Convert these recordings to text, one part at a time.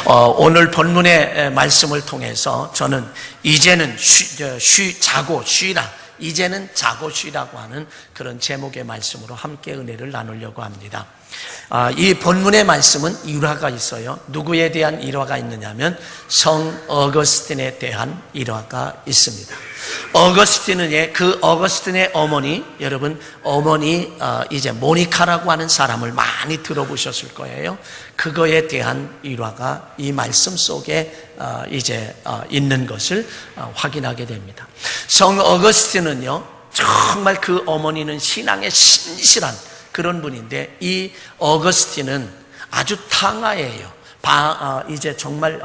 오늘 본문의 말씀을 통해서 저는 이제는 자고 쉬라, 이제는 자고 쉬라고 하는 그런 제목의 말씀으로 함께 은혜를 나누려고 합니다. 이 본문의 말씀은 일화가 있어요. 누구에 대한 일화가 있느냐면 성 어거스틴에 대한 일화가 있습니다. 어거스틴의 어머니, 여러분 어머니 이제 모니카라고 하는 사람을 많이 들어보셨을 거예요. 그거에 대한 일화가 이 말씀 속에 이제 있는 것을 확인하게 됩니다. 성 어거스틴은요, 정말 그 어머니는 신앙에 신실한 그런 분인데, 이 어거스틴은 아주 탕아예요. 이제 정말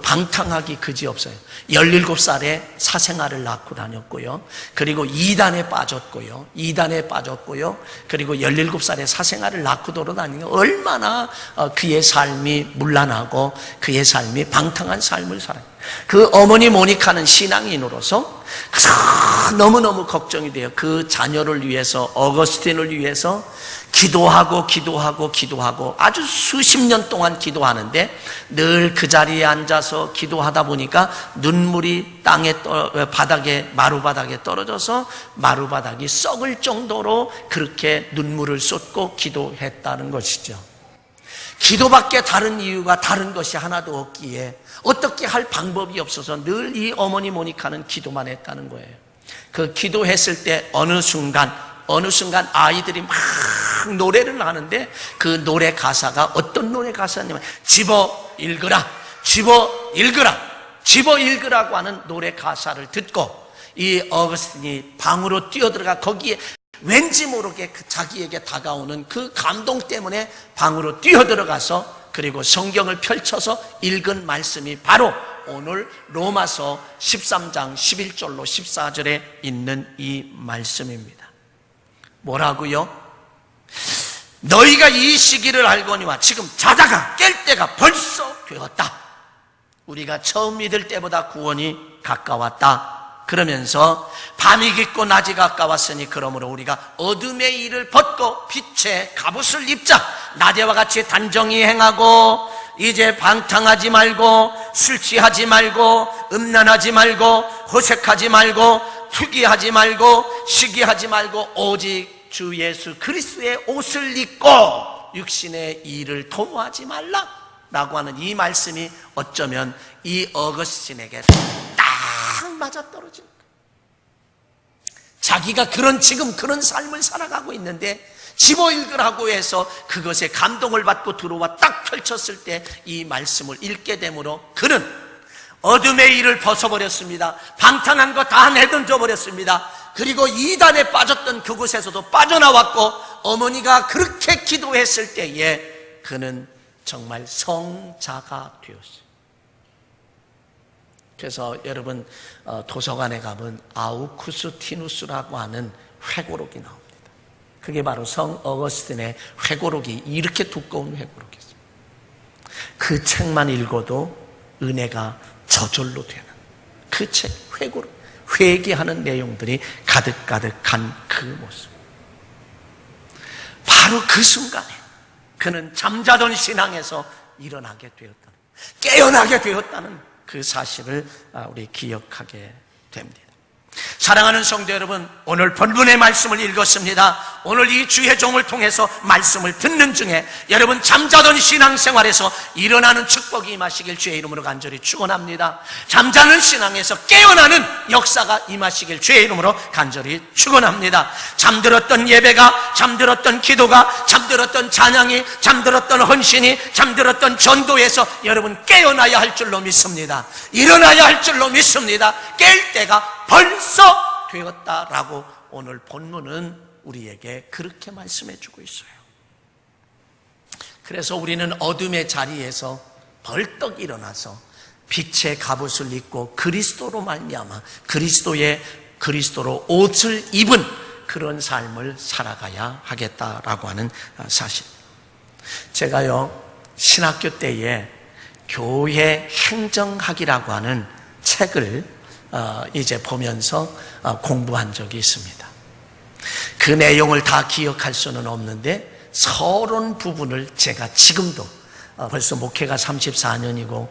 방탕하기 그지없어요. 17살에 사생아를 낳고 다녔고요. 그리고 이단에 빠졌고요. 그리고 17살에 사생아를 낳고 돌아다니는 얼마나 그의 삶이 문란하고 그의 삶이 방탕한 삶을 살아요. 그 어머니 모니카는 신앙인으로서 너무너무 걱정이 돼요. 그 자녀를 위해서, 어거스틴을 위해서 기도하고 아주 수십 년 동안 기도하는데, 늘 그 자리에 앉아서 기도하다 보니까 눈물이 마루바닥에 떨어져서 마루바닥이 썩을 정도로 그렇게 눈물을 쏟고 기도했다는 것이죠. 기도밖에 다른 것이 하나도 없기에 어떻게 할 방법이 없어서 늘 이 어머니 모니카는 기도만 했다는 거예요. 그 기도했을 때 어느 순간 아이들이 막 노래를 하는데, 그 노래 가사가 어떤 노래 가사냐면 집어 읽으라고 하는 노래 가사를 듣고 이 어거스틴이 방으로 뛰어들어가 거기에 왠지 모르게 자기에게 다가오는 그 감동 때문에 방으로 뛰어들어가서, 그리고 성경을 펼쳐서 읽은 말씀이 바로 오늘 로마서 13장 11절로 14절에 있는 이 말씀입니다. 뭐라고요? 너희가 이 시기를 알거니와 지금 자다가 깰 때가 벌써 되었다. 우리가 처음 믿을 때보다 구원이 가까웠다. 그러면서 밤이 깊고 낮이 가까웠으니 그러므로 우리가 어둠의 일을 벗고 빛의 갑옷을 입자. 낮에와 같이 단정히 행하고 이제 방탕하지 말고 술 취하지 말고 음란하지 말고 호색하지 말고 투기하지 말고 시기하지 말고 오직 주 예수 그리스도의 옷을 입고 육신의 일을 도모하지 말라 라고 하는 이 말씀이 어쩌면 이 어거스틴에게 딱 맞아떨어진 거예요. 자기가 지금 그런 삶을 살아가고 있는데 집어 읽으라고 해서 그것에 감동을 받고 들어와 딱 펼쳤을 때 이 말씀을 읽게 되므로 그는 어둠의 일을 벗어버렸습니다. 방탕한 거 다 내던져 버렸습니다. 그리고 이단에 빠졌던 그곳에서도 빠져나왔고, 어머니가 그렇게 기도했을 때에 그는 정말 성자가 되었어요. 그래서 여러분 도서관에 가면 아우쿠스티누스라고 하는 회고록이 나옵니다. 그게 바로 성 어거스틴의 회고록이 이렇게 두꺼운 회고록이었어요. 그 책만 읽어도 은혜가 저절로 되는 그 책, 회고록, 회개하는 내용들이 가득가득한 그 모습. 바로 그 순간에 그는 잠자던 신앙에서 일어나게 되었다는, 깨어나게 되었다는 그 사실을 우리 기억하게 됩니다. 사랑하는 성도 여러분, 오늘 본문의 말씀을 읽었습니다. 오늘 이 주의 종을 통해서 말씀을 듣는 중에 여러분 잠자던 신앙생활에서 일어나는 축복이 임하시길 주의 이름으로 간절히 축원합니다. 잠자는 신앙에서 깨어나는 역사가 임하시길 주의 이름으로 간절히 축원합니다. 잠들었던 예배가, 잠들었던 기도가, 잠들었던 찬양이, 잠들었던 헌신이, 잠들었던 전도에서 여러분 깨어나야 할 줄로 믿습니다. 일어나야 할 줄로 믿습니다. 깰 때가 벌써 되었다라고 오늘 본문은 우리에게 그렇게 말씀해 주고 있어요. 그래서 우리는 어둠의 자리에서 벌떡 일어나서 빛의 갑옷을 입고 그리스도로 말미암아 그리스도로 옷을 입은 그런 삶을 살아가야 하겠다라고 하는 사실. 제가요 신학교 때에 교회 행정학이라고 하는 책을 이제 보면서 공부한 적이 있습니다. 그 내용을 다 기억할 수는 없는데 서론 부분을 제가 지금도 벌써 목회가 34년이고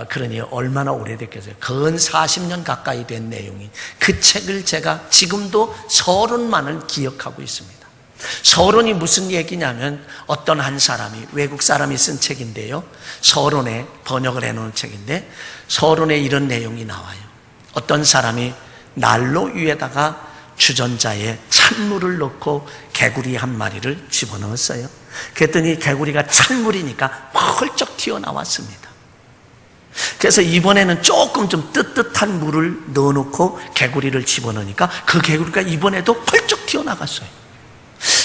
그러니 얼마나 오래됐겠어요. 근 40년 가까이 된 내용이 그 책을 제가 지금도 서론만을 기억하고 있습니다. 서론이 무슨 얘기냐면 어떤 한 사람이 외국 사람이 쓴 책인데요. 서론에 번역을 해놓은 책인데 서론에 이런 내용이 나와요. 어떤 사람이 난로 위에다가 주전자에 찬물을 넣고 개구리 한 마리를 집어넣었어요. 그랬더니 개구리가 찬물이니까 펄쩍 튀어나왔습니다. 그래서 이번에는 조금 좀 뜨뜻한 물을 넣어놓고 개구리를 집어넣으니까 그 개구리가 이번에도 펄쩍 튀어나갔어요.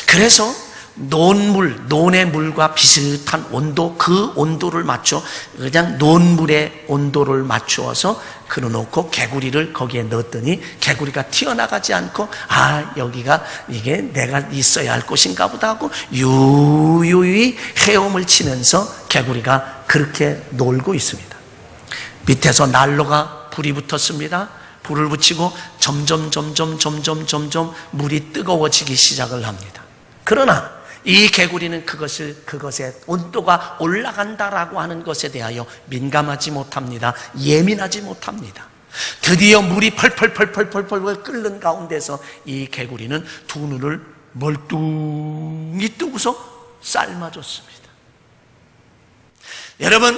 그래서 논의 물과 비슷한 온도, 그 온도를 맞춰 그냥 논물의 온도를 맞추어서 그려놓고 개구리를 거기에 넣었더니 개구리가 튀어나가지 않고 여기가 이게 내가 있어야 할 곳인가 보다 하고 유유히 헤엄을 치면서 개구리가 그렇게 놀고 있습니다. 밑에서 난로가 불이 붙었습니다. 불을 붙이고 점점 물이 뜨거워지기 시작을 합니다. 그러나 이 개구리는 그것에 온도가 올라간다라고 하는 것에 대하여 민감하지 못합니다. 예민하지 못합니다. 드디어 물이 펄펄 끓는 가운데서 이 개구리는 두 눈을 멀뚱히 뜨고서 삶아줬습니다. 여러분,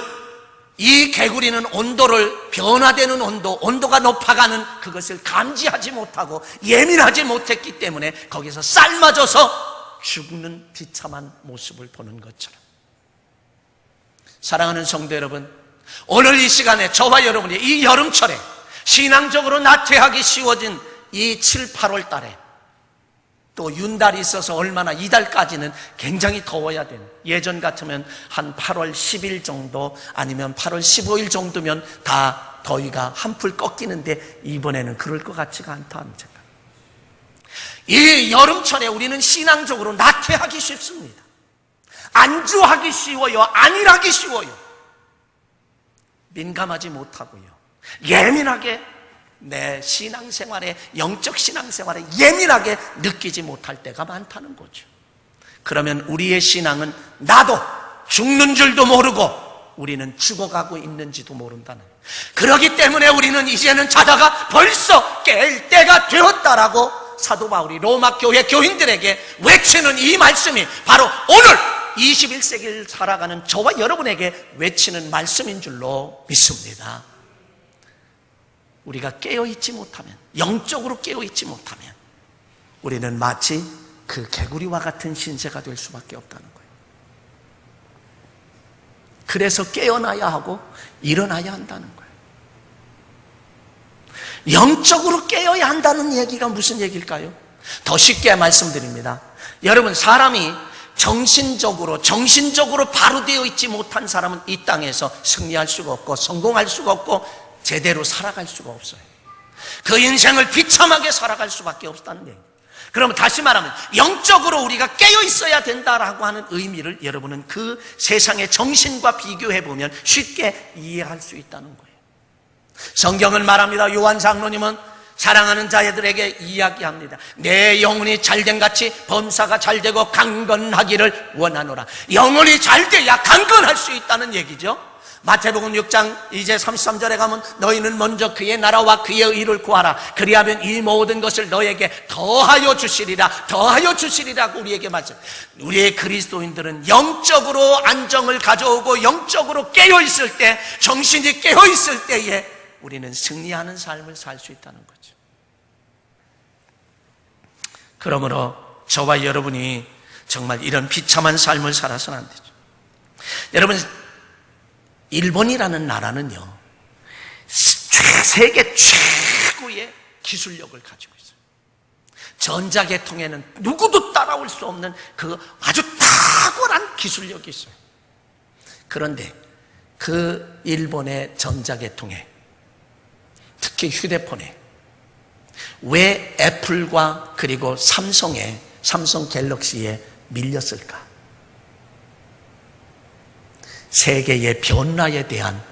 이 개구리는 온도를 변화되는 온도가 높아가는 그것을 감지하지 못하고 예민하지 못했기 때문에 거기서 삶아져서 죽는 비참한 모습을 보는 것처럼, 사랑하는 성도 여러분, 오늘 이 시간에 저와 여러분이 이 여름철에 신앙적으로 나태하기 쉬워진 이 7, 8월 달에 또 윤달이 있어서 얼마나 이달까지는 굉장히 더워야 되는, 예전 같으면 한 8월 10일 정도 아니면 8월 15일 정도면 다 더위가 한풀 꺾이는데 이번에는 그럴 것 같지가 않다는 생각. 이 여름철에 우리는 신앙적으로 나태하기 쉽습니다. 안주하기 쉬워요. 안일하기 쉬워요. 민감하지 못하고요. 예민하게 내 신앙생활에, 영적 신앙생활에 예민하게 느끼지 못할 때가 많다는 거죠. 그러면 우리의 신앙은 나도 죽는 줄도 모르고 우리는 죽어가고 있는지도 모른다는, 그렇기 때문에 우리는 이제는 자다가 벌써 깰 때가 되었다라고 사도 바울이 로마 교회 교인들에게 외치는 이 말씀이 바로 오늘 21세기를 살아가는 저와 여러분에게 외치는 말씀인 줄로 믿습니다. 우리가 깨어있지 못하면, 영적으로 깨어있지 못하면 우리는 마치 그 개구리와 같은 신세가 될 수밖에 없다는 거예요. 그래서 깨어나야 하고 일어나야 한다는 거예요. 영적으로 깨어야 한다는 얘기가 무슨 얘기일까요? 더 쉽게 말씀드립니다. 여러분, 사람이 정신적으로 바로 되어 있지 못한 사람은 이 땅에서 승리할 수가 없고 성공할 수가 없고 제대로 살아갈 수가 없어요. 그 인생을 비참하게 살아갈 수밖에 없다는 얘기예요. 그러면 다시 말하면 영적으로 우리가 깨어 있어야 된다라고 하는 의미를 여러분은 그 세상의 정신과 비교해보면 쉽게 이해할 수 있다는 거예요. 성경은 말합니다. 요한 장로님은 사랑하는 자들에게 이야기합니다. 내 영혼이 잘된 같이 범사가 잘되고 강건하기를 원하노라. 영혼이 잘돼야 강건할 수 있다는 얘기죠. 마태복음 6장 이제 33절에 가면 너희는 먼저 그의 나라와 그의 의를 구하라. 그리하면 이 모든 것을 너에게 더하여 주시리라고 우리에게 말씀. 우리의 그리스도인들은 영적으로 안정을 가져오고 영적으로 깨어있을 때, 정신이 깨어있을 때에 우리는 승리하는 삶을 살 수 있다는 거죠. 그러므로 저와 여러분이 정말 이런 비참한 삶을 살아서는 안 되죠. 여러분, 일본이라는 나라는요, 세계 최고의 기술력을 가지고 있어요. 전자계통에는 누구도 따라올 수 없는 그 아주 탁월한 기술력이 있어요. 그런데 그 일본의 전자계통에, 특히 휴대폰에 왜 애플과 그리고 삼성 갤럭시에 밀렸을까? 세계의 변화에 대한,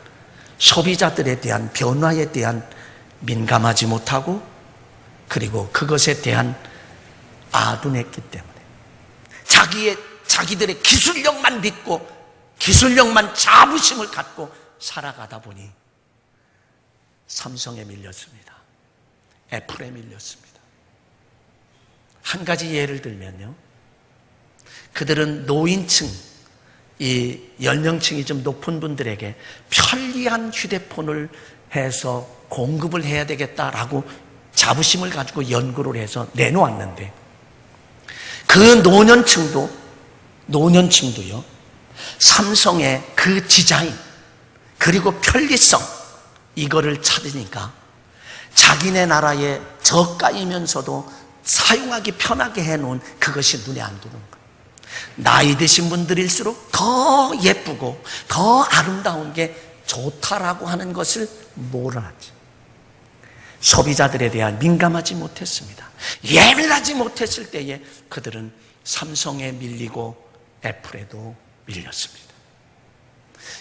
소비자들에 대한 변화에 대한 민감하지 못하고 그리고 그것에 대한 아둔했기 때문에, 자기의 자기들의 기술력만 믿고 기술력만 자부심을 갖고 살아가다 보니 삼성에 밀렸습니다. 애플에 밀렸습니다. 한 가지 예를 들면요, 그들은 노인층, 이 연령층이 좀 높은 분들에게 편리한 휴대폰을 해서 공급을 해야 되겠다라고 자부심을 가지고 연구를 해서 내놓았는데, 그 노년층도요, 삼성의 그 디자인 그리고 편리성, 이거를 찾으니까 자기네 나라에 저가이면서도 사용하기 편하게 해놓은 그것이 눈에 안 들어오는 거예요. 나이 드신 분들일수록 더 예쁘고 더 아름다운 게 좋다라고 하는 것을 몰랐지. 소비자들에 대한 민감하지 못했습니다. 예민하지 못했을 때에 그들은 삼성에 밀리고 애플에도 밀렸습니다.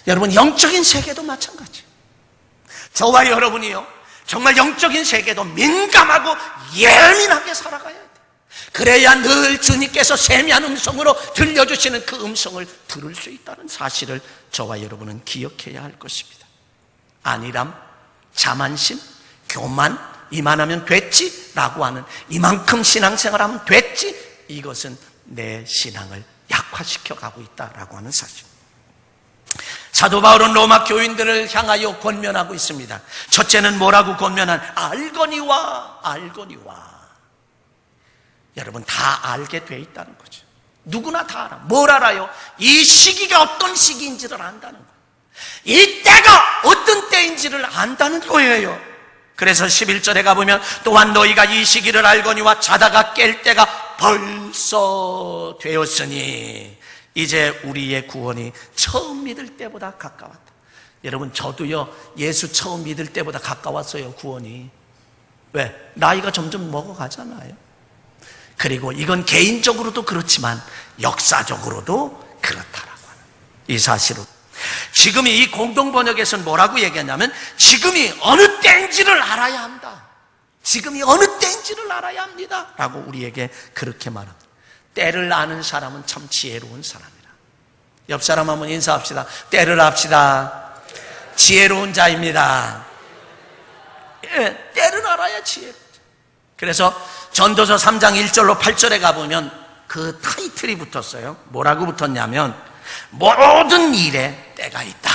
여러분, 영적인 세계도 마찬가지. 저와 여러분이요, 정말 영적인 세계도 민감하고 예민하게 살아가야 돼요. 그래야 늘 주님께서 세미한 음성으로 들려주시는 그 음성을 들을 수 있다는 사실을 저와 여러분은 기억해야 할 것입니다. 안일함, 자만심, 교만, 이만하면 됐지 라고 하는, 이만큼 신앙생활하면 됐지, 이것은 내 신앙을 약화시켜 가고 있다라고 하는 사실. 사도 바울은 로마 교인들을 향하여 권면하고 있습니다. 첫째는 뭐라고 알거니와. 여러분, 다 알게 돼 있다는 거죠. 누구나 다 알아. 뭘 알아요? 이 시기가 어떤 시기인지를 안다는 거예요. 이 때가 어떤 때인지를 안다는 거예요. 그래서 11절에 가보면, 또한 너희가 이 시기를 알거니와 자다가 깰 때가 벌써 되었으니 이제 우리의 구원이 처음 믿을 때보다 가까웠다. 여러분, 저도요, 예수 처음 믿을 때보다 가까웠어요, 구원이. 왜? 나이가 점점 먹어가잖아요. 그리고 이건 개인적으로도 그렇지만 역사적으로도 그렇다라고 하는 이 사실을, 지금 이 공동번역에서는 뭐라고 얘기하냐면, 지금이 어느 때인지를 알아야 한다. 지금이 어느 때인지를 알아야 합니다 라고 우리에게 그렇게 말합니다. 때를 아는 사람은 참 지혜로운 사람이라. 옆 사람 한번 인사합시다. 때를 압시다. 지혜로운 자입니다. 예, 때를 알아야 지혜로운 자. 그래서 전도서 3장 1절로 8절에 가보면 그 타이틀이 붙었어요. 뭐라고 붙었냐면, 모든 일에 때가 있다.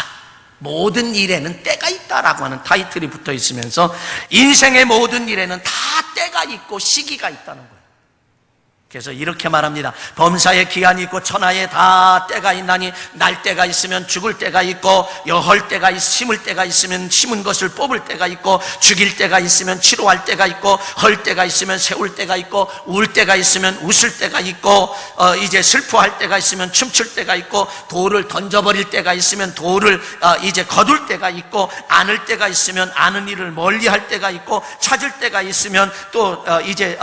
모든 일에는 때가 있다라고 하는 타이틀이 붙어 있으면서, 인생의 모든 일에는 다 때가 있고 시기가 있다는 거예요. 그래서 이렇게 말합니다. 범사에 기한이 있고 천하에 다 때가 있나니, 날 때가 있으면 죽을 때가 있고, 여헐 때가 심을 때가 있으면 심은 것을 뽑을 때가 있고, 죽일 때가 있으면 치료할 때가 있고, 헐 때가 있으면 세울 때가 있고, 울 때가 있으면 웃을 때가 있고, 이제 슬퍼할 때가 있으면 춤출 때가 있고, 돌을 던져버릴 때가 있으면 돌을 이제 거둘 때가 있고, 안을 때가 있으면 아는 일을 멀리할 때가 있고, 찾을 때가 있으면 또 이제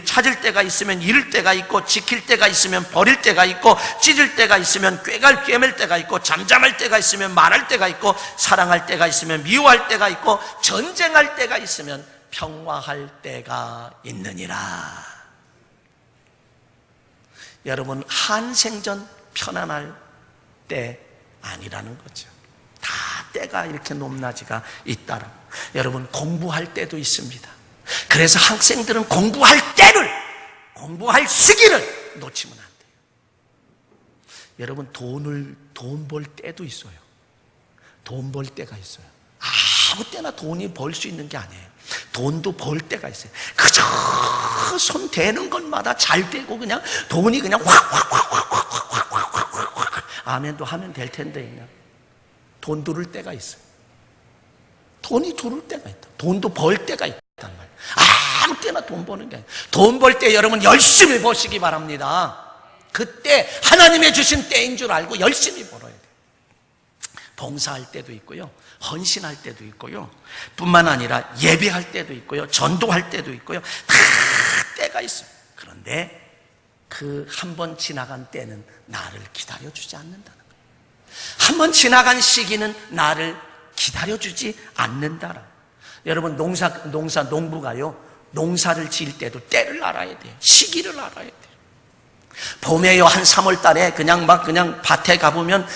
찾을 때가 있으면 잃을 때가 있고, 지킬 때가 있으면 버릴 때가 있고, 찢을 때가 있으면 꿰맬 때가 있고, 잠잠할 때가 있으면 말할 때가 있고, 사랑할 때가 있으면 미워할 때가 있고, 전쟁할 때가 있으면 평화할 때가 있느니라. 여러분, 한생전 편안할 때 아니라는 거죠. 다 때가 이렇게 높낮이가 있다라. 여러분, 공부할 때도 있습니다. 그래서 학생들은 공부할 시기를 놓치면 안 돼요. 여러분, 돈 벌 때도 있어요. 돈 벌 때가 있어요. 아무 때나 돈이 벌 수 있는 게 아니에요. 돈도 벌 때가 있어요. 그저 손 대는 것마다 잘 되고, 그냥 돈이 그냥 확 아멘도 하면 될 텐데, 그냥 돈 두를 때가 있어요. 돈이 두를 때가 있다. 돈도 벌 때가 있단 말이에요. 아무 때나 돈 버는 게 아니에요. 돈 벌 때 여러분 열심히 버시기 바랍니다. 그때 하나님의 주신 때인 줄 알고 열심히 벌어야 돼요. 봉사할 때도 있고요, 헌신할 때도 있고요, 뿐만 아니라 예배할 때도 있고요, 전도할 때도 있고요, 다 때가 있어요. 그런데 그 한 번 지나간 때는 나를 기다려주지 않는다는 거예요. 한 번 지나간 시기는 나를 기다려주지 않는다라. 여러분, 농부가요, 농사를 지을 때도 때를 알아야 돼요. 시기를 알아야 돼요. 봄에요, 한 3월 달에 그냥 밭에 가보면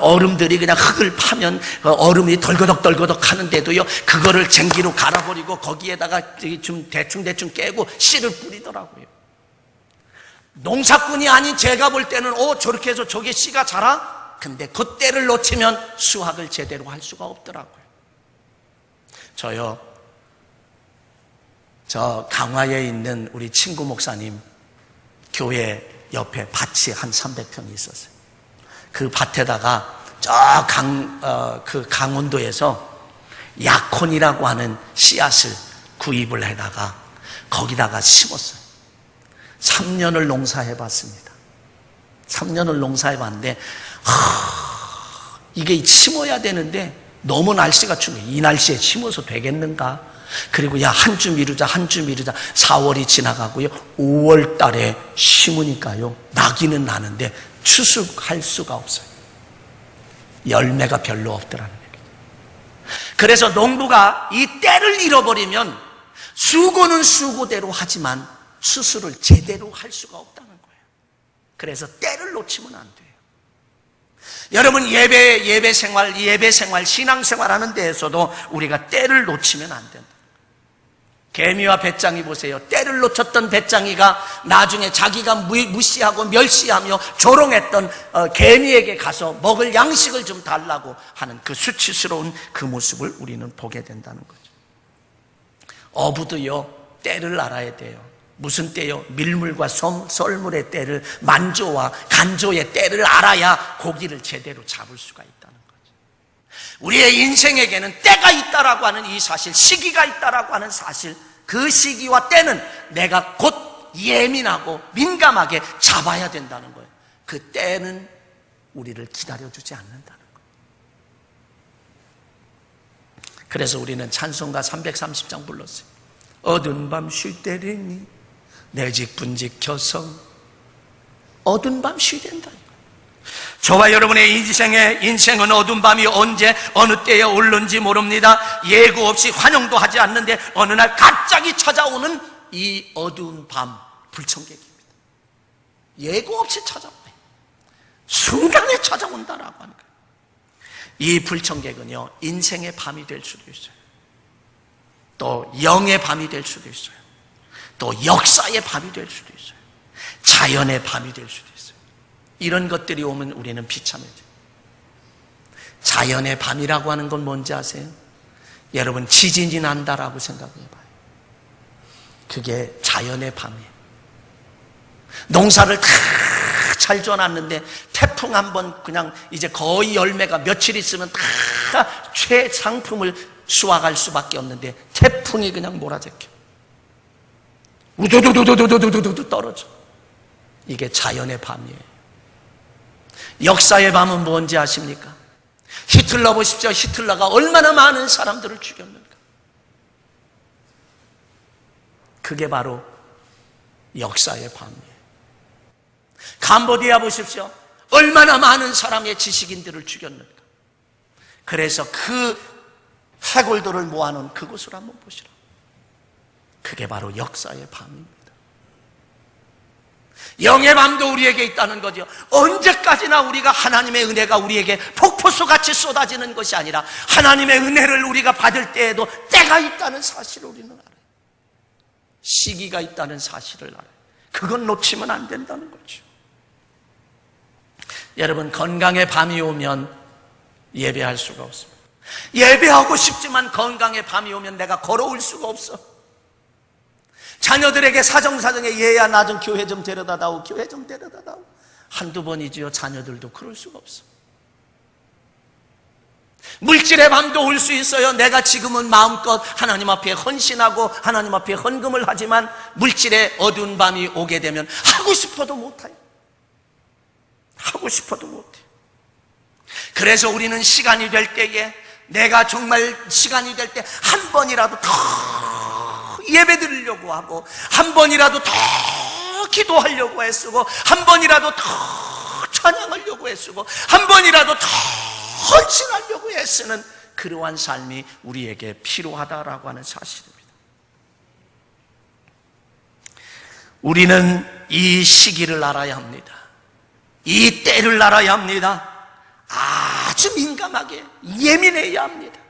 얼음들이 그냥 흙을 파면 얼음이 덜거덕 하는데도요, 그거를 쟁기로 갈아버리고 거기에다가 좀 대충 깨고 씨를 뿌리더라고요. 농사꾼이 아닌 제가 볼 때는 저렇게 해서 저게 씨가 자라? 근데 그 때를 놓치면 수확을 제대로 할 수가 없더라고요. 저 강화에 있는 우리 친구 목사님 교회 옆에 밭이 한 300평이 있었어요. 그 밭에다가 그 강원도에서 약혼이라고 하는 씨앗을 구입을 해다가 거기다가 심었어요. 3년을 농사해봤습니다. 3년을 농사해봤는데 이게 심어야 되는데 너무 날씨가 추워. 이 날씨에 심어서 되겠는가? 그리고 한 주 미루자 4월이 지나가고요, 5월 달에 심으니까요, 나기는 나는데 추수할 수가 없어요. 열매가 별로 없더라는 얘기죠. 그래서 농부가 이 때를 잃어버리면 수고는 수고대로 하지만 추수를 제대로 할 수가 없다는 거예요. 그래서 때를 놓치면 안 돼요. 여러분, 예배 생활, 신앙생활 하는 데에서도 우리가 때를 놓치면 안 된다. 개미와 배짱이 보세요. 때를 놓쳤던 배짱이가 나중에 자기가 무시하고 멸시하며 조롱했던 개미에게 가서 먹을 양식을 좀 달라고 하는 그 수치스러운 그 모습을 우리는 보게 된다는 거죠. 어부도요, 때를 알아야 돼요. 무슨 때요? 밀물과 썰물의 때를, 만조와 간조의 때를 알아야 고기를 제대로 잡을 수가 있다는 거죠. 우리의 인생에게는 때가 있다라고 하는 이 사실, 시기가 있다라고 하는 사실, 그 시기와 때는 내가 곧 예민하고 민감하게 잡아야 된다는 거예요. 그 때는 우리를 기다려주지 않는다는 거예요. 그래서 우리는 찬송가 330장 불렀어요. 어두운 밤 쉴 때리니 내 직분 지켜서 어두운 밤 쉬된다. 저와 여러분의 인생은 어두운 밤이 언제 어느 때에 올는지 모릅니다. 예고 없이 환영도 하지 않는데 어느 날 갑자기 찾아오는 이 어두운 밤, 불청객입니다. 예고 없이 찾아오네. 순간에 찾아온다라고 하는 거예요. 이 불청객은요, 인생의 밤이 될 수도 있어요. 또 영의 밤이 될 수도 있어요. 또 역사의 밤이 될 수도 있어요. 자연의 밤이 될 수도 있어요. 이런 것들이 오면 우리는 비참해져요. 자연의 밤이라고 하는 건 뭔지 아세요? 여러분, 지진이 난다라고 생각해봐요. 그게 자연의 밤이에요. 농사를 다 잘 지어놨는데 태풍 한번 그냥 이제 거의 열매가 며칠 있으면 다 최상품을 수확할 수밖에 없는데 태풍이 그냥 몰아제껴. 우두두두두두두두두 떨어져. 이게 자연의 밤이에요. 역사의 밤은 뭔지 아십니까? 히틀러 보십시오. 히틀러가 얼마나 많은 사람들을 죽였는가. 그게 바로 역사의 밤이에요. 캄보디아 보십시오. 얼마나 많은 사람의 지식인들을 죽였는가. 그래서 그 해골들을 모아놓은 그곳을 한번 보시라. 그게 바로 역사의 밤입니다. 영의 밤도 우리에게 있다는 거죠. 언제까지나 우리가 하나님의 은혜가 우리에게 폭포수같이 쏟아지는 것이 아니라 하나님의 은혜를 우리가 받을 때에도 때가 있다는 사실을 우리는 알아요. 시기가 있다는 사실을 알아요. 그건 놓치면 안 된다는 거죠. 여러분, 건강의 밤이 오면 예배할 수가 없습니다. 예배하고 싶지만 건강의 밤이 오면 내가 걸어올 수가 없어. 자녀들에게 사정사정에 얘야 나 좀 교회 좀 데려다다오, 교회 좀 데려다다오. 한두 번이지요. 자녀들도 그럴 수가 없어. 물질의 밤도 올 수 있어요. 내가 지금은 마음껏 하나님 앞에 헌신하고 하나님 앞에 헌금을 하지만 물질의 어두운 밤이 오게 되면 하고 싶어도 못해요. 하고 싶어도 못해. 그래서 우리는 시간이 될 때에, 내가 정말 시간이 될 때 한 번이라도 더 예배 드리려고 하고, 한 번이라도 더 기도하려고 애쓰고, 한 번이라도 더 찬양하려고 애쓰고, 한 번이라도 더 헌신하려고 애쓰는 그러한 삶이 우리에게 필요하다라고 하는 사실입니다. 우리는 이 시기를 알아야 합니다. 이 때를 알아야 합니다. 아주 민감하게 예민해야 합니다.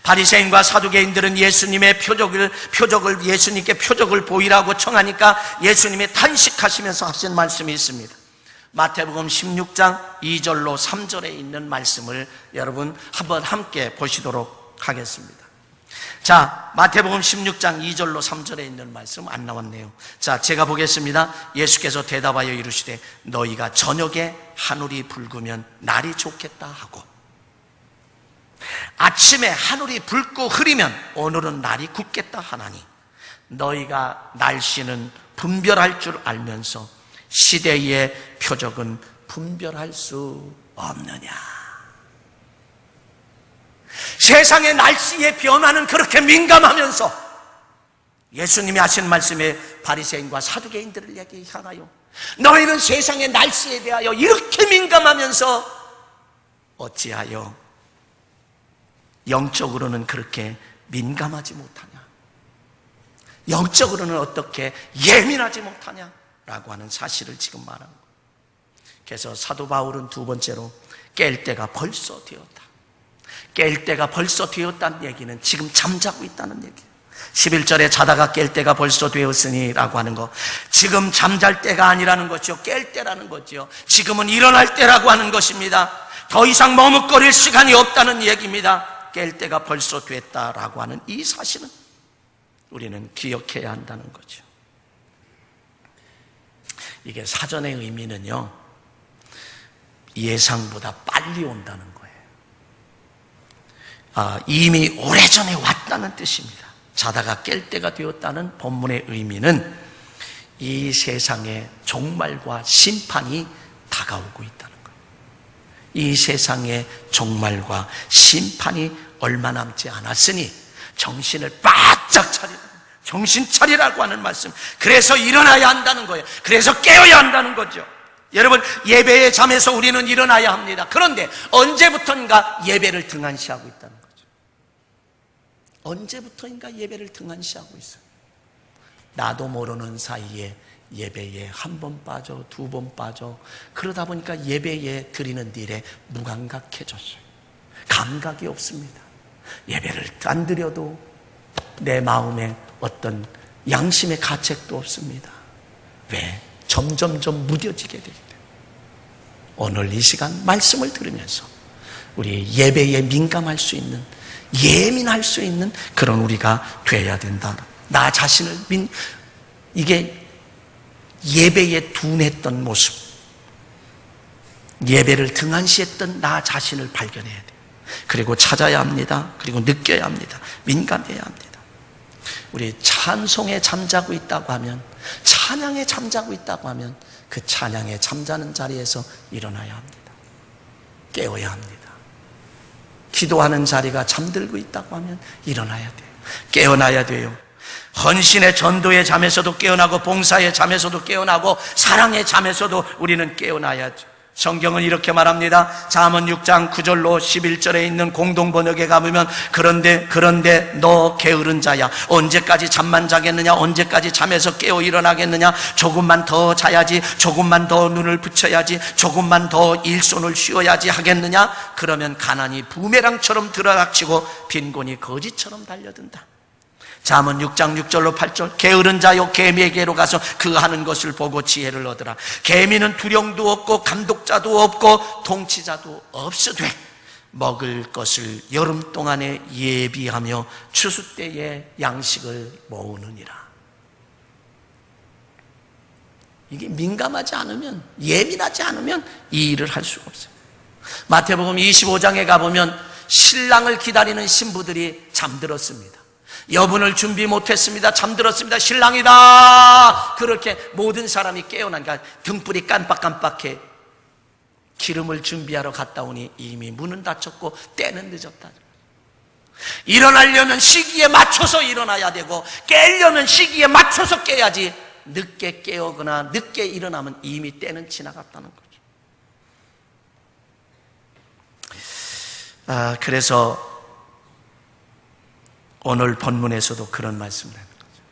바리새인과 사두개인들은 예수님의 표적을 예수님께 표적을 보이라고 청하니까 예수님이 탄식하시면서 하신 말씀이 있습니다. 마태복음 16장 2절로 3절에 있는 말씀을 여러분 한번 함께 보시도록 하겠습니다. 자, 마태복음 16장 2절로 3절에 있는 말씀 안 나왔네요. 자, 제가 보겠습니다. 예수께서 대답하여 이르시되 너희가 저녁에 하늘이 붉으면 날이 좋겠다 하고 아침에 하늘이 붉고 흐리면 오늘은 날이 굳겠다 하나니 너희가 날씨는 분별할 줄 알면서 시대의 표적은 분별할 수 없느냐. 세상의 날씨의 변화는 그렇게 민감하면서 예수님이 하신 말씀에 바리새인과 사두개인들을 얘기하나요? 너희는 세상의 날씨에 대하여 이렇게 민감하면서 어찌하여 영적으로는 그렇게 민감하지 못하냐? 영적으로는 어떻게 예민하지 못하냐? 라고 하는 사실을 지금 말하는 거예요. 그래서 사도 바울은 두 번째로 깰 때가 벌써 되었다. 깰 때가 벌써 되었다는 얘기는 지금 잠자고 있다는 얘기예요. 11절에 자다가 깰 때가 벌써 되었으니 라고 하는 거, 지금 잠잘 때가 아니라는 거죠. 깰 때라는 거죠. 지금은 일어날 때라고 하는 것입니다. 더 이상 머뭇거릴 시간이 없다는 얘기입니다. 깰 때가 벌써 됐다라고 하는 이 사실은 우리는 기억해야 한다는 거죠. 이게 사전의 의미는요, 예상보다 빨리 온다는 거예요. 이미 오래전에 왔다는 뜻입니다. 자다가 깰 때가 되었다는 본문의 의미는 이 세상의 종말과 심판이 다가오고 있다는 거예요. 이 세상의 종말과 심판이 얼마 남지 않았으니 정신을 바짝 차리라. 정신 차리라고 하는 말씀. 그래서 일어나야 한다는 거예요. 그래서 깨어야 한다는 거죠. 여러분, 예배의 잠에서 우리는 일어나야 합니다. 그런데 언제부턴가 예배를 등한시하고 있다는 거죠. 언제부터인가 예배를 등한시하고 있어요. 나도 모르는 사이에 예배에 한 번 빠져, 두 번 빠져, 그러다 보니까 예배에 드리는 일에 무감각해졌어요. 감각이 없습니다. 예배를 안 드려도 내 마음에 어떤 양심의 가책도 없습니다. 왜? 점점점 무뎌지게 되기 때문에. 오늘 이 시간 말씀을 들으면서 우리 예배에 민감할 수 있는, 예민할 수 있는 그런 우리가 되어야 된다. 나 자신을 이게 예배에 둔했던 모습, 예배를 등한시했던 나 자신을 발견해야 돼요. 그리고 찾아야 합니다. 그리고 느껴야 합니다. 민감해야 합니다. 우리 찬송에 잠자고 있다고 하면, 찬양에 잠자고 있다고 하면 그 찬양에 잠자는 자리에서 일어나야 합니다. 깨어야 합니다. 기도하는 자리가 잠들고 있다고 하면 일어나야 돼요. 깨어나야 돼요. 헌신의 전도의 잠에서도 깨어나고, 봉사의 잠에서도 깨어나고, 사랑의 잠에서도 우리는 깨어나야죠. 성경은 이렇게 말합니다. 잠언 6장 9절로 11절에 있는 공동번역에 가보면 그런데 너 게으른 자야, 언제까지 잠만 자겠느냐? 언제까지 잠에서 깨어 일어나겠느냐? 조금만 더 자야지, 조금만 더 눈을 붙여야지, 조금만 더 일손을 쉬어야지 하겠느냐? 그러면 가난이 부메랑처럼 들어닥치고 빈곤이 거지처럼 달려든다. 잠언 6장 6절로 8절, 게으른 자여 개미에게로 가서 그 하는 것을 보고 지혜를 얻으라. 개미는 두령도 없고 감독자도 없고 통치자도 없으되 먹을 것을 여름 동안에 예비하며 추수 때에 양식을 모으느니라. 이게 민감하지 않으면, 예민하지 않으면 이 일을 할 수가 없어요. 마태복음 25장에 가보면 신랑을 기다리는 신부들이 잠들었습니다. 여분을 준비 못했습니다. 잠들었습니다. 신랑이다. 그렇게 모든 사람이 깨어나니까 등불이 깜빡깜빡해. 기름을 준비하러 갔다 오니 이미 문은 닫혔고 때는 늦었다. 일어나려면 시기에 맞춰서 일어나야 되고, 깨려면 시기에 맞춰서 깨야지. 늦게 깨어거나 늦게 일어나면 이미 때는 지나갔다는 거죠. 그래서 오늘 본문에서도 그런 말씀을 하는 거죠.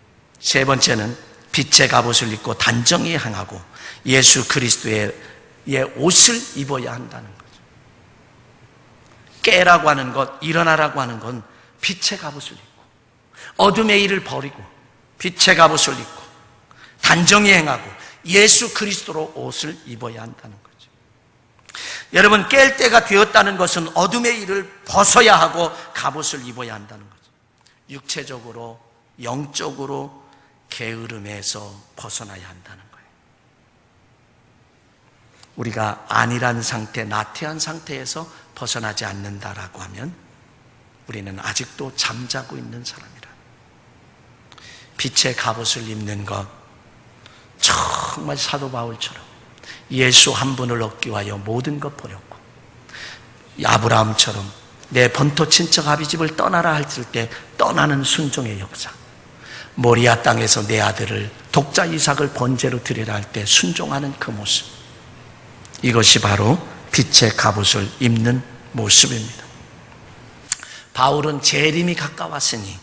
세 번째는 빛의 갑옷을 입고 단정히 행하고 예수 그리스도의 옷을 입어야 한다는 거죠. 깨라고 하는 것, 일어나라고 하는 건 빛의 갑옷을 입고 어둠의 일을 버리고 빛의 갑옷을 입고 단정히 행하고 예수 그리스도로 옷을 입어야 한다는 거죠. 여러분, 깰 때가 되었다는 것은 어둠의 일을 벗어야 하고 갑옷을 입어야 한다는 거죠. 육체적으로, 영적으로 게으름에서 벗어나야 한다는 거예요. 우리가 안일한 상태, 나태한 상태에서 벗어나지 않는다라고 하면 우리는 아직도 잠자고 있는 사람이라. 빛의 갑옷을 입는 것, 정말 사도 바울처럼 예수 한 분을 얻기 위하여 모든 것 버렸고, 아브라함처럼 내 본토 친척 아비집을 떠나라 했을 때 떠나는 순종의 역사, 모리아 땅에서 내 아들을 독자 이삭을 번제로 드리라 할 때 순종하는 그 모습, 이것이 바로 빛의 갑옷을 입는 모습입니다. 바울은 재림이 가까웠으니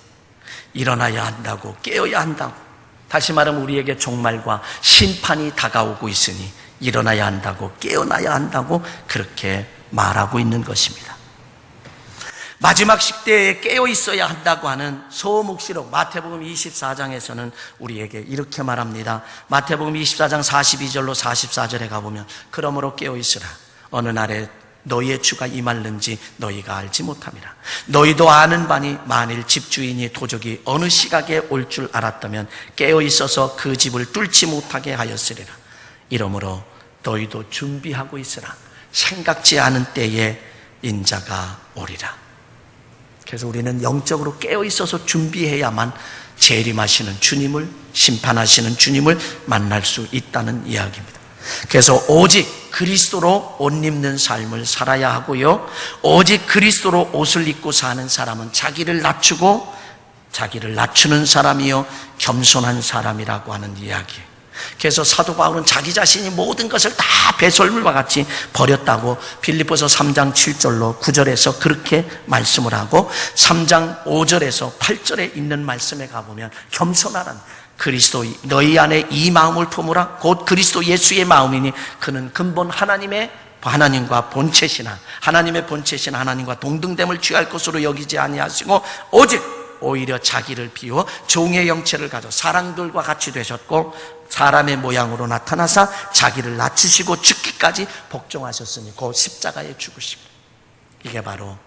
일어나야 한다고, 깨어야 한다고, 다시 말하면 우리에게 종말과 심판이 다가오고 있으니 일어나야 한다고, 깨어나야 한다고 그렇게 말하고 있는 것입니다. 마지막 시대에 깨어 있어야 한다고 하는 소묵시록 마태복음 24장에서는 우리에게 이렇게 말합니다. 마태복음 24장 42절로 44절에 가보면, 그러므로 깨어 있으라. 어느 날에 너희의 주가 임할는지 너희가 알지 못함이라. 너희도 아는 바니 만일 집주인이 도적이 어느 시각에 올 줄 알았다면 깨어 있어서 그 집을 뚫지 못하게 하였으리라. 이러므로 너희도 준비하고 있으라. 생각지 않은 때에 인자가 오리라. 그래서 우리는 영적으로 깨어 있어서 준비해야만 재림하시는 주님을, 심판하시는 주님을 만날 수 있다는 이야기입니다. 그래서 오직 그리스도로 옷 입는 삶을 살아야 하고요, 오직 그리스도로 옷을 입고 사는 사람은 자기를 낮추고 자기를 낮추는 사람이요 겸손한 사람이라고 하는 이야기예요. 그래서 사도 바울은 자기 자신이 모든 것을 다 배설물과 같이 버렸다고 필리포서 3장 7절로 9절에서 그렇게 말씀을 하고, 3장 5절에서 8절에 있는 말씀에 가보면 겸손하라는, 그리스도 너희 안에 이 마음을 품으라. 곧 그리스도 예수의 마음이니 그는 근본 하나님과 본체시나 하나님의 본체시나 하나님과 동등됨을 취할 것으로 여기지 아니하시고 오직 오히려 자기를 비워 종의 형체를 가져 사람들과 같이 되셨고 사람의 모양으로 나타나사 자기를 낮추시고 죽기까지 복종하셨으니 그 십자가에 죽으시고, 이게 바로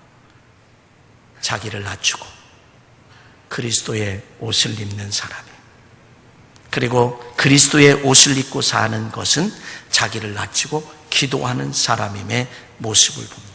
자기를 낮추고 그리스도의 옷을 입는 사람이에요. 그리고 그리스도의 옷을 입고 사는 것은 자기를 낮추고 기도하는 사람임의 모습을 봅니다.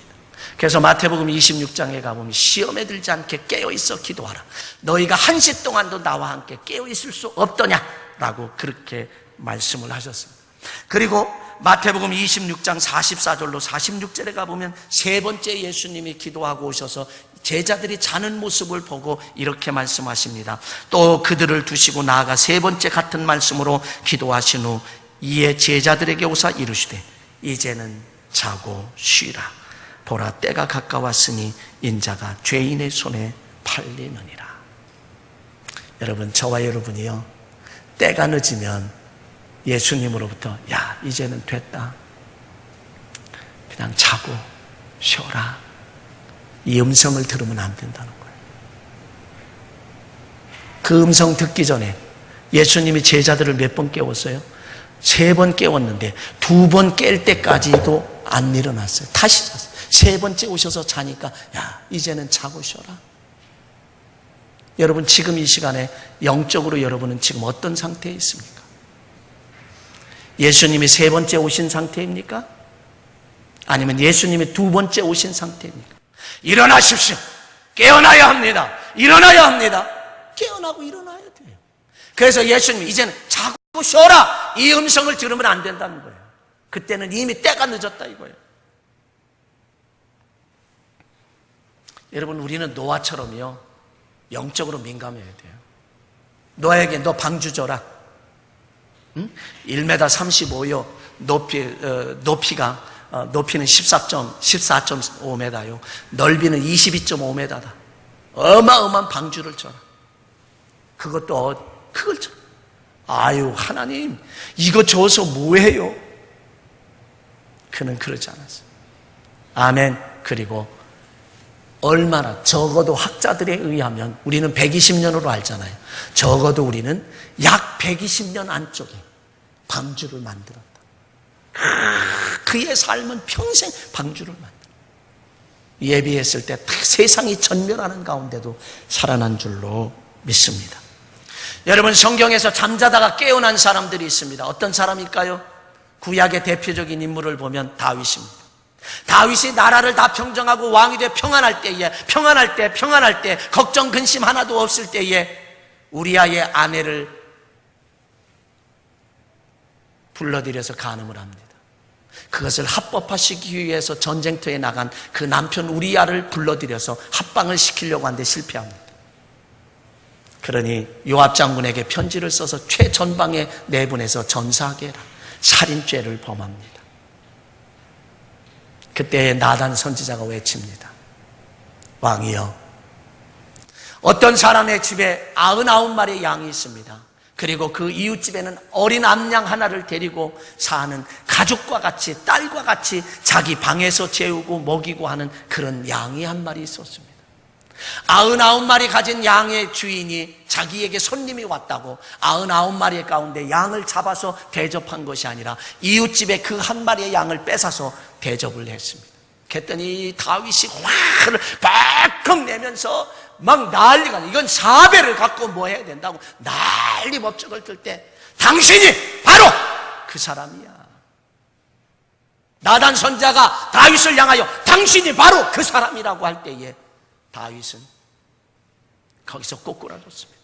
그래서 마태복음 26장에 가보면 시험에 들지 않게 깨어있어 기도하라. 너희가 한시 동안도 나와 함께 깨어있을 수 없더냐라고 그렇게 말씀을 하셨습니다. 그리고 마태복음 26장 44절로 46절에 가보면 세 번째 예수님이 기도하고 오셔서 제자들이 자는 모습을 보고 이렇게 말씀하십니다. 또 그들을 두시고 나아가 세 번째 같은 말씀으로 기도하신 후 이에 제자들에게 오사 이르시되 이제는 자고 쉬라. 보라, 때가 가까웠으니 인자가 죄인의 손에 팔리느니라. 여러분, 저와 여러분이요, 때가 늦으면 예수님으로부터 야, 이제는 됐다, 그냥 자고 쉬어라, 이 음성을 들으면 안 된다는 거예요. 그 음성 듣기 전에 예수님이 제자들을 몇 번 깨웠어요? 3번 깨웠는데 2번 깰 때까지도 안 일어났어요. 다시 잤어요. 3번째 오셔서 자니까 야, 이제는 자고 쉬어라. 여러분, 지금 이 시간에 영적으로 여러분은 지금 어떤 상태에 있습니까? 예수님이 3번째 오신 상태입니까? 아니면 예수님이 2번째 오신 상태입니까? 일어나십시오. 깨어나야 합니다. 일어나야 합니다. 깨어나고 일어나야 돼요. 그래서 예수님이 이제는 자고 쉬어라, 이 음성을 들으면 안 된다는 거예요. 그때는 이미 때가 늦었다 이거예요. 여러분, 우리는 노아처럼요 영적으로 민감해야 돼요. 노아에게 너 방주 줘라. 1m 35요. 높이가 높이는 14.5m요. 넓이는 22.5m다. 어마어마한 방주를 줘라. 그걸 줘. 아유, 하나님, 이거 줘서 뭐해요? 그는 그러지 않았어요. 아멘. 그리고 얼마나, 적어도 학자들에 의하면 우리는 120년으로 알잖아요. 적어도 우리는 약 120년 안쪽에 방주를 만들었다. 그의 삶은 평생 방주를 만들었다. 예비했을 때 세상이 전멸하는 가운데도 살아난 줄로 믿습니다. 여러분, 성경에서 잠자다가 깨어난 사람들이 있습니다. 어떤 사람일까요? 구약의 대표적인 인물을 보면 다윗입니다. 다윗이 나라를 다 평정하고 왕이 돼 평안할 때 걱정 근심 하나도 없을 때에 우리아의 아내를 불러들여서 간음을 합니다. 그것을 합법화시키기 위해서 전쟁터에 나간 그 남편 우리아를 불러들여서 합방을 시키려고 하는데 실패합니다. 그러니 요압 장군에게 편지를 써서 최전방에 내보내서 전사하게 해라, 살인죄를 범합니다. 그때 나단 선지자가 외칩니다. 왕이여, 어떤 사람의 집에 99마리의 양이 있습니다. 그리고 그 이웃집에는 어린 암양 하나를 데리고 사는 가족과 같이, 딸과 같이 자기 방에서 재우고 먹이고 하는 그런 양이 한 마리 있었습니다. 99마리 가진 양의 주인이 자기에게 손님이 왔다고 99마리 가운데 양을 잡아서 대접한 것이 아니라 이웃집에 그 한 마리의 양을 뺏어서 대접을 했습니다. 그랬더니 다윗이 화를 박박 내면서 막 난리가, 이건 사배를 갖고 뭐 해야 된다고 난리 법석을 뜰 때, 당신이 바로 그 사람이야. 나단 선자가 다윗을 향하여 당신이 바로 그 사람이라고 할 때에 다윗은 거기서 꼬꾸라졌습니다.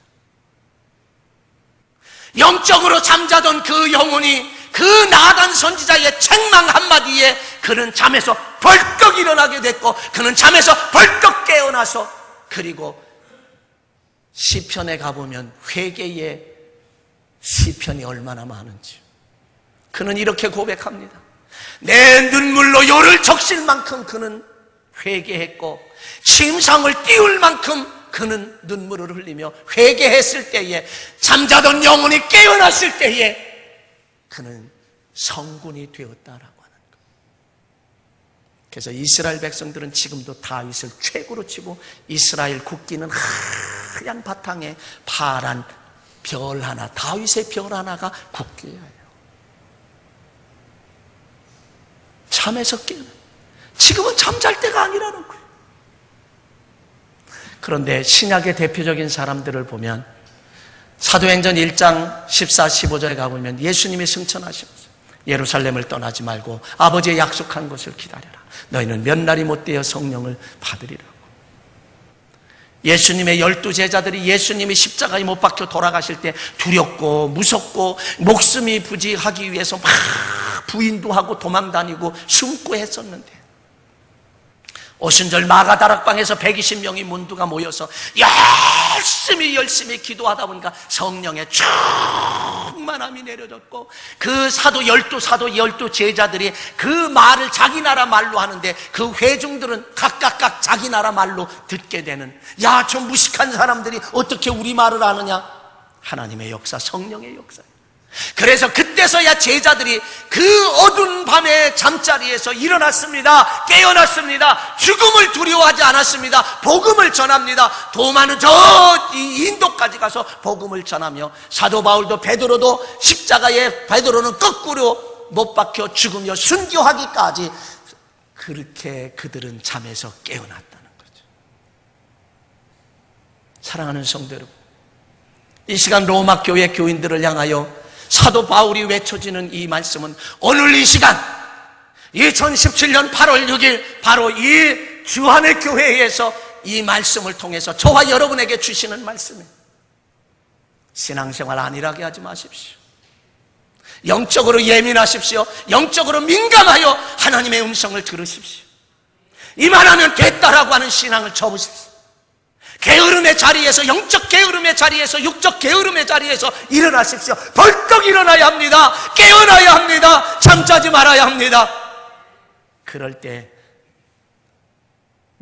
영적으로 잠자던 그 영혼이 그 나단 선지자의 책망 한마디에 그는 잠에서 벌떡 일어나게 됐고, 그는 잠에서 벌떡 깨어나서, 그리고 시편에 가보면 회개의 시편이 얼마나 많은지 그는 이렇게 고백합니다. 내 눈물로 요를 적실 만큼 그는 회개했고, 침상을 띄울 만큼 그는 눈물을 흘리며 회개했을 때에, 잠자던 영혼이 깨어났을 때에 그는 성군이 되었다라고 하는 것. 그래서 이스라엘 백성들은 지금도 다윗을 최고로 치고, 이스라엘 국기는 하얀 바탕에 파란 별 하나, 다윗의 별 하나가 국기예요. 잠에서 깨어나. 지금은 잠잘 때가 아니라는 거예요. 그런데 신약의 대표적인 사람들을 보면 사도행전 1장 14, 15절에 가보면 예수님이 승천하시면서 예루살렘을 떠나지 말고 아버지의 약속한 것을 기다려라. 너희는 몇 날이 못되어 성령을 받으리라고. 예수님의 12제자들이 예수님이 십자가에 못 박혀 돌아가실 때 두렵고 무섭고 목숨이 부지하기 위해서 막 부인도 하고 도망다니고 숨고 했었는데, 오순절 마가다락방에서 120명의 문두가 모여서 열심히 기도하다 보니까 성령의 충만함이 내려졌고, 그 사도 열두 제자들이 그 말을 자기 나라 말로 하는데 그 회중들은 각각 자기 나라 말로 듣게 되는, 야, 저 무식한 사람들이 어떻게 우리 말을 아느냐? 하나님의 역사, 성령의 역사예요. 그래서 그때서야 제자들이 그 어두운 밤의 잠자리에서 일어났습니다. 깨어났습니다. 죽음을 두려워하지 않았습니다. 복음을 전합니다. 도마는 저 인도까지 가서 복음을 전하며, 사도 바울도 베드로도 십자가에, 베드로는 거꾸로 못 박혀 죽으며 순교하기까지 그렇게 그들은 잠에서 깨어났다는 거죠. 사랑하는 성도 여러분, 이 시간 로마 교회 교인들을 향하여 사도 바울이 외쳐지는 이 말씀은 오늘 이 시간 2017년 8월 6일 바로 이 주한의 교회에서 이 말씀을 통해서 저와 여러분에게 주시는 말씀이에요. 신앙생활 안일하게 하지 마십시오. 영적으로 예민하십시오. 영적으로 민감하여 하나님의 음성을 들으십시오. 이만하면 됐다라고 하는 신앙을 접으십시오. 게으름의 자리에서, 영적 게으름의 자리에서, 육적 게으름의 자리에서 일어나십시오. 벌떡 일어나야 합니다. 깨어나야 합니다. 잠자지 말아야 합니다. 그럴 때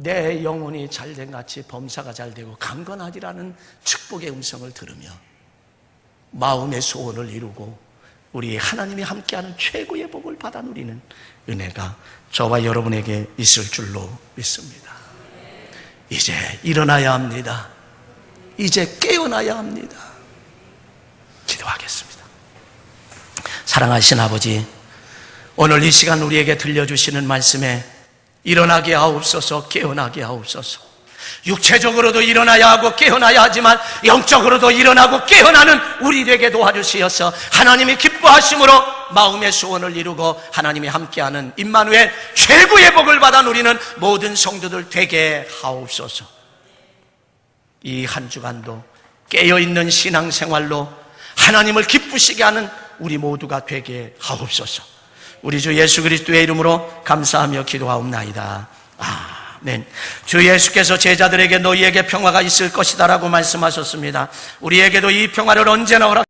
내 영혼이 잘된 같이 범사가 잘되고 강건하리라는 축복의 음성을 들으며 마음의 소원을 이루고 우리 하나님이 함께하는 최고의 복을 받아 누리는 은혜가 저와 여러분에게 있을 줄로 믿습니다. 이제 일어나야 합니다. 이제 깨어나야 합니다. 기도하겠습니다. 사랑하신 아버지, 오늘 이 시간 우리에게 들려주시는 말씀에 일어나게 하옵소서, 깨어나게 하옵소서. 육체적으로도 일어나야 하고 깨어나야 하지만 영적으로도 일어나고 깨어나는 우리에게 도와주시어서 하나님이 기뻐하심으로 마음의 소원을 이루고 하나님이 함께하는 임마누엘 최고의 복을 받아 누리는 모든 성도들 되게 하옵소서. 이 한 주간도 깨어있는 신앙생활로 하나님을 기쁘시게 하는 우리 모두가 되게 하옵소서. 우리 주 예수 그리스도의 이름으로 감사하며 기도하옵나이다. 아멘. 주 예수께서 제자들에게 너희에게 평화가 있을 것이다 라고 말씀하셨습니다. 우리에게도 이 평화를 언제나 허락